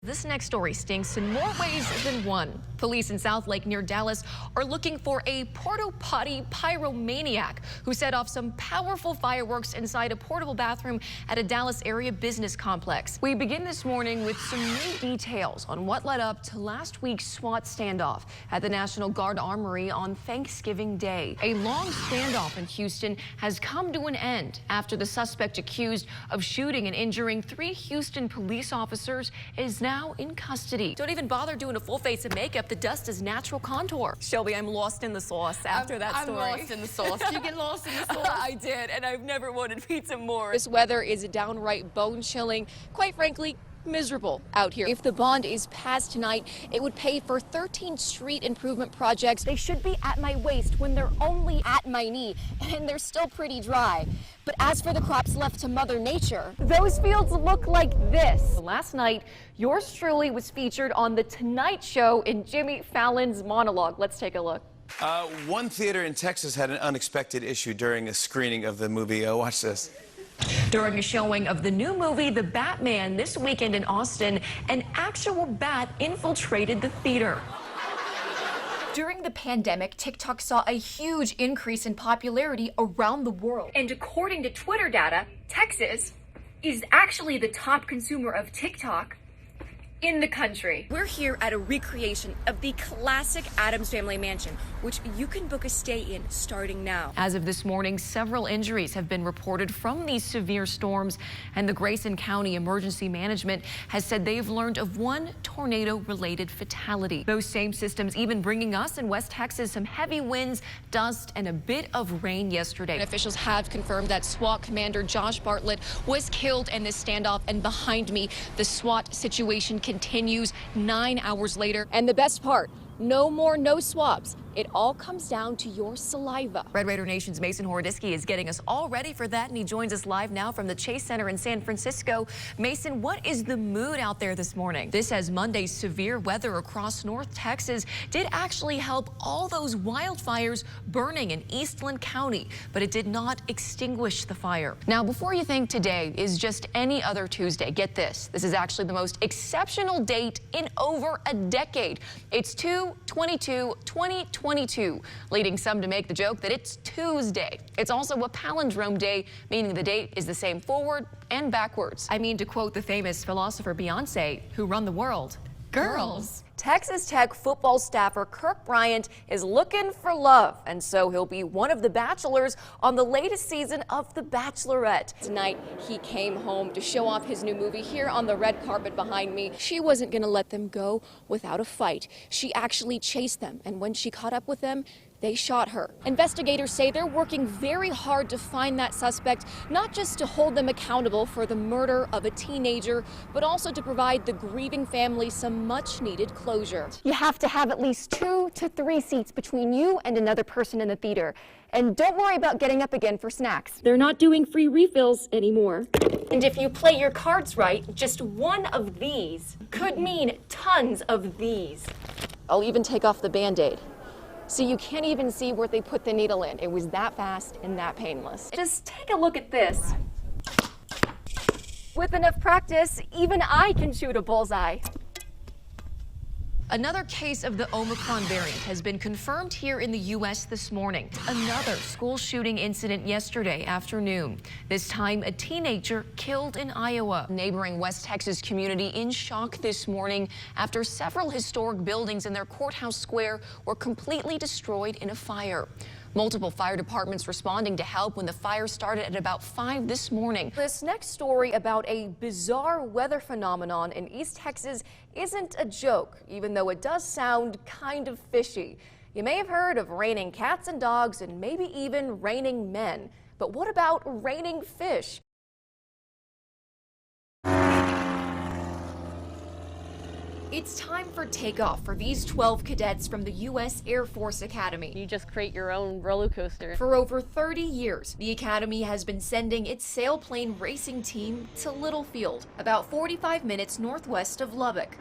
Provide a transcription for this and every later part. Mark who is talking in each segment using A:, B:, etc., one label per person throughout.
A: This next story stinks in more ways than one. Police in South Lake near Dallas are looking for a porta potty pyromaniac who set off some powerful fireworks inside a portable bathroom at a Dallas area business complex. We begin this morning with some new details on what led up to last week's SWAT standoff at the National Guard Armory on Thanksgiving Day. A long standoff in Houston has come to an end after the suspect accused of shooting and injuring 3 Houston police officers is now in custody. Don't even bother doing a full face of makeup. The dust is natural contour. Shelby, I'm lost in the sauce after that story.
B: I'm lost in the sauce. Did you get lost in the sauce?
A: I did, and I've never wanted pizza more.
B: This weather is downright bone-chilling. Quite frankly, miserable out here. If the bond is passed tonight, it would pay for 13 street improvement projects. They should be at my waist when they're only at my knee, and they're still pretty dry. But as for the crops left to Mother Nature, those fields look like this.
A: Last night, yours truly was featured on The Tonight Show in Jimmy Fallon's monologue. Let's take a look.
C: One theater in Texas had an unexpected issue during a screening of the movie. Watch this.
A: During a showing of the new movie, The Batman, this weekend in Austin, an actual bat infiltrated the theater.
D: During the pandemic, TikTok saw a huge increase in popularity around the world. And according to Twitter data, Texas is actually the top consumer of TikTok in the country. We're here at a recreation of the classic Addams Family Mansion, which you can book a stay in starting now.
A: As of this morning, several injuries have been reported from these severe storms, and the Grayson County Emergency Management has said they've learned of 1 tornado-related fatality. Those same systems even bringing us in West Texas some heavy winds, dust, and a bit of rain yesterday.
B: And officials have confirmed that SWAT Commander Josh Bartlett was killed in this standoff, and behind me, the SWAT situation continues 9 hours later. And the best part, no more no swabs. It all comes down to your saliva.
A: Red Raider Nation's Mason Horodisky is getting us all ready for that, and he joins us live now from the Chase Center in San Francisco. Mason, what is the mood out there this morning? This, as Monday's severe weather across North Texas did actually help all those wildfires burning in Eastland County, but it did not extinguish the fire. Now, before you think today is just any other Tuesday, get this. This is actually the most exceptional date in over a decade. It's 2/22/2022, leading some to make the joke that it's Tuesday. It's also a palindrome day, meaning the date is the same forward and backwards. I mean, to quote the famous philosopher Beyonce, who run the world, girls.
D: Texas Tech football staffer Kirk Bryant is looking for love, and so he'll be one of the bachelors on the latest season of The Bachelorette.
B: Tonight, he came home to show off his new movie here on the red carpet behind me. She wasn't going to let them go without a fight. She actually chased them, and when she caught up with them, they shot her. Investigators say they're working very hard to find that suspect, not just to hold them accountable for the murder of a teenager, but also to provide the grieving family some much-needed closure.
E: You have to have at least 2 to 3 seats between you and another person in the theater. And don't worry about getting up again for snacks.
B: They're not doing free refills anymore.
D: And if you play your cards right, just one of these could mean tons of these.
B: I'll even take off the Band-Aid. So you can't even see where they put the needle in. It was that fast and that painless.
D: Just take a look at this. With enough practice, even I can shoot a bullseye.
A: Another case of the Omicron variant has been confirmed here in the U.S. this morning. Another school shooting incident yesterday afternoon. This time, a teenager killed in Iowa. Neighboring West Texas community in shock this morning after several historic buildings in their courthouse square were completely destroyed in a fire. Multiple fire departments responding to help when the fire started at about 5 this morning.
D: This next story about a bizarre weather phenomenon in East Texas isn't a joke, even though it does sound kind of fishy. You may have heard of raining cats and dogs and maybe even raining men. But what about raining fish? It's time for takeoff for these 12 cadets from the U.S. Air Force Academy.
F: You just create your own roller coaster.
D: For over 30 years, the Academy has been sending its sailplane racing team to Littlefield, about 45 minutes northwest of Lubbock.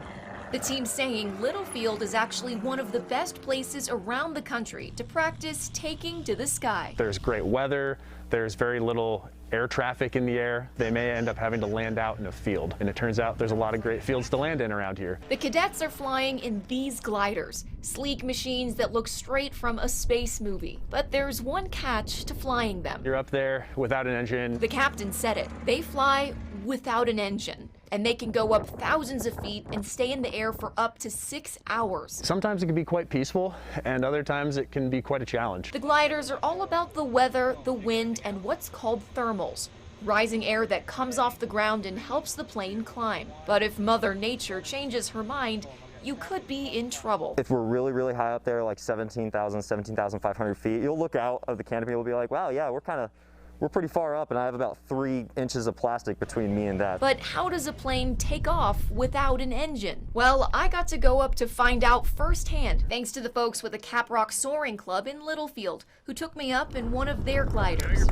D: The team's saying Littlefield is actually one of the best places around the country to practice taking to the sky.
G: There's great weather, there's very little air traffic in the air, they may end up having to land out in a field. And it turns out there's a lot of great fields to land in around here.
D: The cadets are flying in these gliders, sleek machines that look straight from a space movie. But there's one catch to flying them.
G: You're up there without an engine.
D: The captain said it. They fly without an engine, and they can go up thousands of feet and stay in the air for up to 6 hours.
G: Sometimes it can be quite peaceful, and other times it can be quite a challenge.
D: The gliders are all about the weather, the wind, and what's called thermals, rising air that comes off the ground and helps the plane climb. But if Mother Nature changes her mind, you could be in trouble.
H: If we're really, really high up there, like 17,500 feet, you'll look out of the canopy and you'll be like, wow, yeah, we're pretty far up, and I have about 3 inches of plastic between me and that.
D: But how does a plane take off without an engine? Well, I got to go up to find out firsthand, thanks to the folks with the Caprock Soaring Club in Littlefield, who took me up in one of their gliders.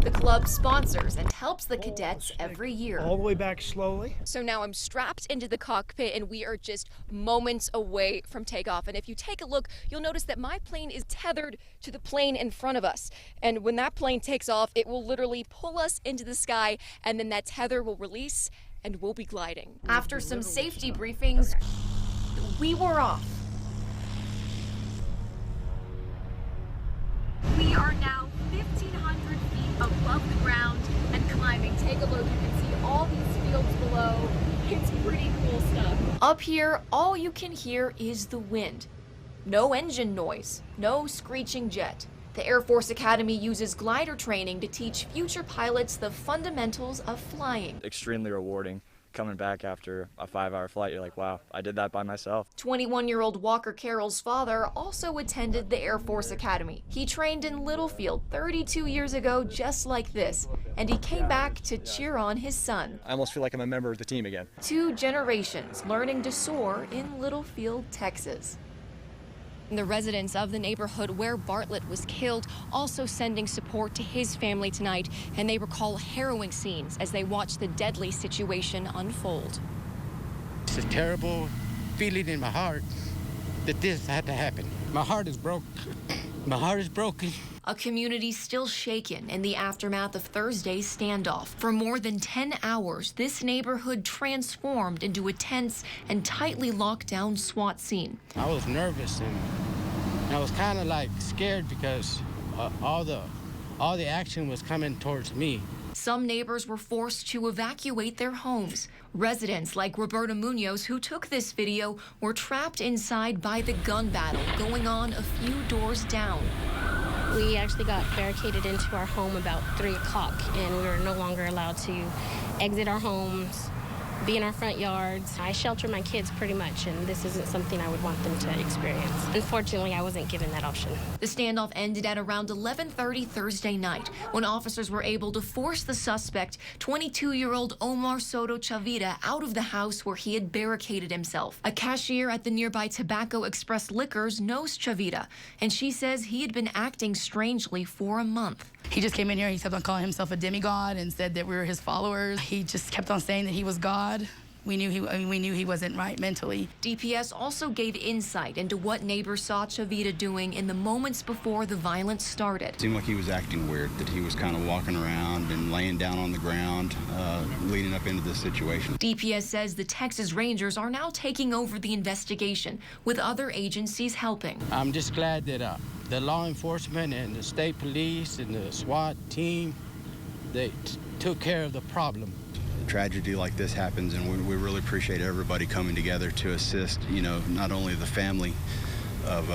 D: The club sponsors and helps the cadets every year.
I: All the way back slowly.
B: So now I'm strapped into the cockpit and we are just moments away from takeoff. And if you take a look, you'll notice that my plane is tethered to the plane in front of us. And when that plane takes off, it will literally pull us into the sky, and then that tether will release and we'll be gliding.
D: After some safety briefings, we were off. We are now 1,500 feet above the ground and climbing. Take a look, you can see all these fields below. It's pretty cool stuff. Up here, all you can hear is the wind. No engine noise, no screeching jet. The Air Force Academy uses glider training to teach future pilots the fundamentals of flying.
J: Extremely rewarding. Coming back after a 5-hour flight, you're like, wow, I did that by myself.
D: 21-year-old Walker Carroll's father also attended the Air Force Academy. He trained in Littlefield 32 years ago just like this, and he came back to cheer on his son.
J: I almost feel like I'm a member of the team again.
D: 2 generations learning to soar in Littlefield, Texas.
A: The residents of the neighborhood where Bartlett was killed also sending support to his family tonight, and they recall harrowing scenes as they watch the deadly situation unfold.
K: It's a terrible feeling in my heart that this had to happen. My heart is broke. My heart is broken.
D: A community still shaken in the aftermath of Thursday's standoff. For more than 10 hours, this neighborhood transformed into a tense and tightly locked down SWAT scene.
K: I was nervous and I was kind of like scared because all the action was coming towards me.
D: Some neighbors were forced to evacuate their homes. Residents like Roberta Munoz, who took this video, were trapped inside by the gun battle going on a few doors down.
F: We actually got barricaded into our home about 3 o'clock, and we were no longer allowed to exit our homes, be in our front yards. I shelter my kids pretty much, and this isn't something I would want them to experience. Unfortunately, I wasn't given that option.
D: The standoff ended at around 11:30 Thursday night when officers were able to force the suspect, 22-year-old Omar Soto Chavira, out of the house where he had barricaded himself. A cashier at the nearby Tobacco Express Liquors knows Chavira, and she says he had been acting strangely for a month.
L: He just came in here, he kept on calling himself a demigod and said that we were his followers. He just kept on saying that he was God. We knew he wasn't right mentally.
D: DPS also gave insight into what neighbors saw Chavira doing in the moments before the violence started.
M: It seemed like he was acting weird, that he was kind of walking around and laying down on the ground, leading up into this situation.
D: DPS says the Texas Rangers are now taking over the investigation, with other agencies helping.
K: I'm just glad that the law enforcement and the state police and the SWAT team, they took care of the problem.
M: Tragedy like this happens, and we really appreciate everybody coming together to assist, not only the family of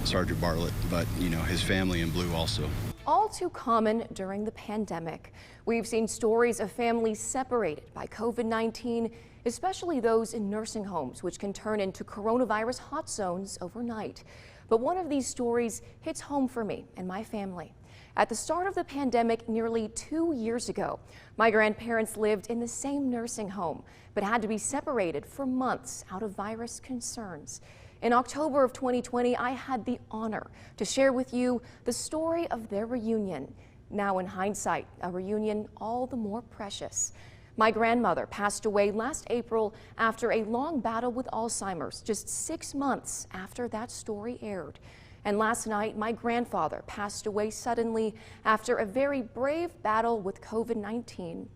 M: Sergeant Bartlett, but, his family in blue also.
B: All too common during the pandemic. We've seen stories of families separated by COVID-19, especially those in nursing homes, which can turn into coronavirus hot zones overnight. But one of these stories hits home for me and my family. At the start of the pandemic nearly 2 years ago, my grandparents lived in the same nursing home, but had to be separated for months out of virus concerns. In October of 2020, I had the honor to share with you the story of their reunion. Now, in hindsight, a reunion all the more precious. My grandmother passed away last April after a long battle with Alzheimer's, just 6 months after that story aired. And last night, my grandfather passed away suddenly after a very brave battle with COVID-19.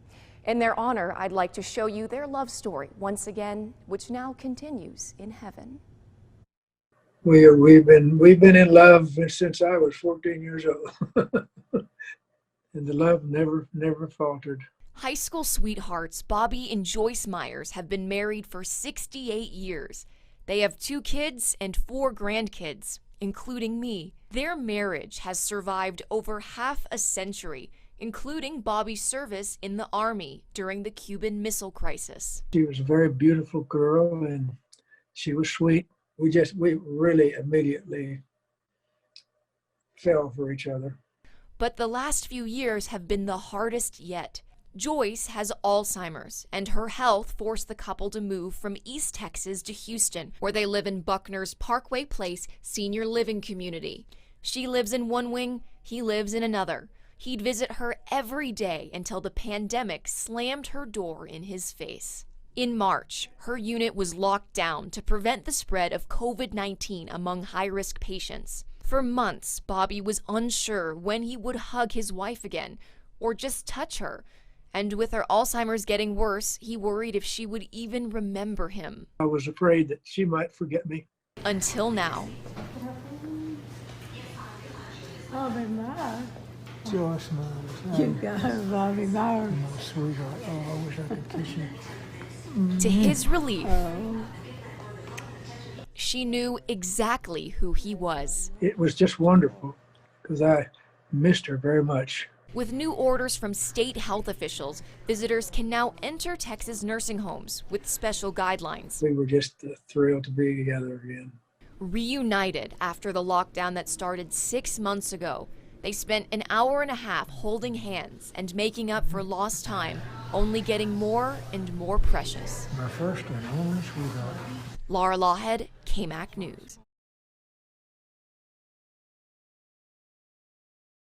B: In their honor, I'd like to show you their love story once again, which now continues in heaven.
I: We've been in love since I was 14 years old, and the love never faltered.
B: High school sweethearts Bobby and Joyce Myers have been married for 68 years. They have 2 kids and 4 grandkids, including me. Their marriage has survived over half a century, including Bobby's service in the Army during the Cuban Missile Crisis.
I: She was a very beautiful girl, and she was sweet. We really immediately fell for each other.
B: But the last few years have been the hardest yet. Joyce has Alzheimer's, and her health forced the couple to move from East Texas to Houston, where they live in Buckner's Parkway Place senior living community. She lives in one wing, he lives in another. He'd visit her every day until the pandemic slammed her door in his face. In March, her unit was locked down to prevent the spread of COVID-19 among high-risk patients. For months, Bobby was unsure when he would hug his wife again or just touch her. And with her Alzheimer's getting worse, he worried if she would even remember him.
I: I was afraid that she might forget me.
B: Until now.
N: Bobby Myers.
I: Joyce Myers.
N: You got her, Bobby Myers.
I: My sweetheart. Oh, I wish I could kiss you.
B: To his relief, she knew exactly who he was.
I: It was just wonderful because I missed her very much.
B: With new orders from state health officials, visitors can now enter Texas nursing homes with special guidelines.
I: We were just thrilled to be together again.
B: Reunited after the lockdown that started 6 months ago, they spent an hour and a half holding hands and making up for lost time, only getting more and more precious.
I: My first and only sweetheart.
B: Laughead, KMAC News.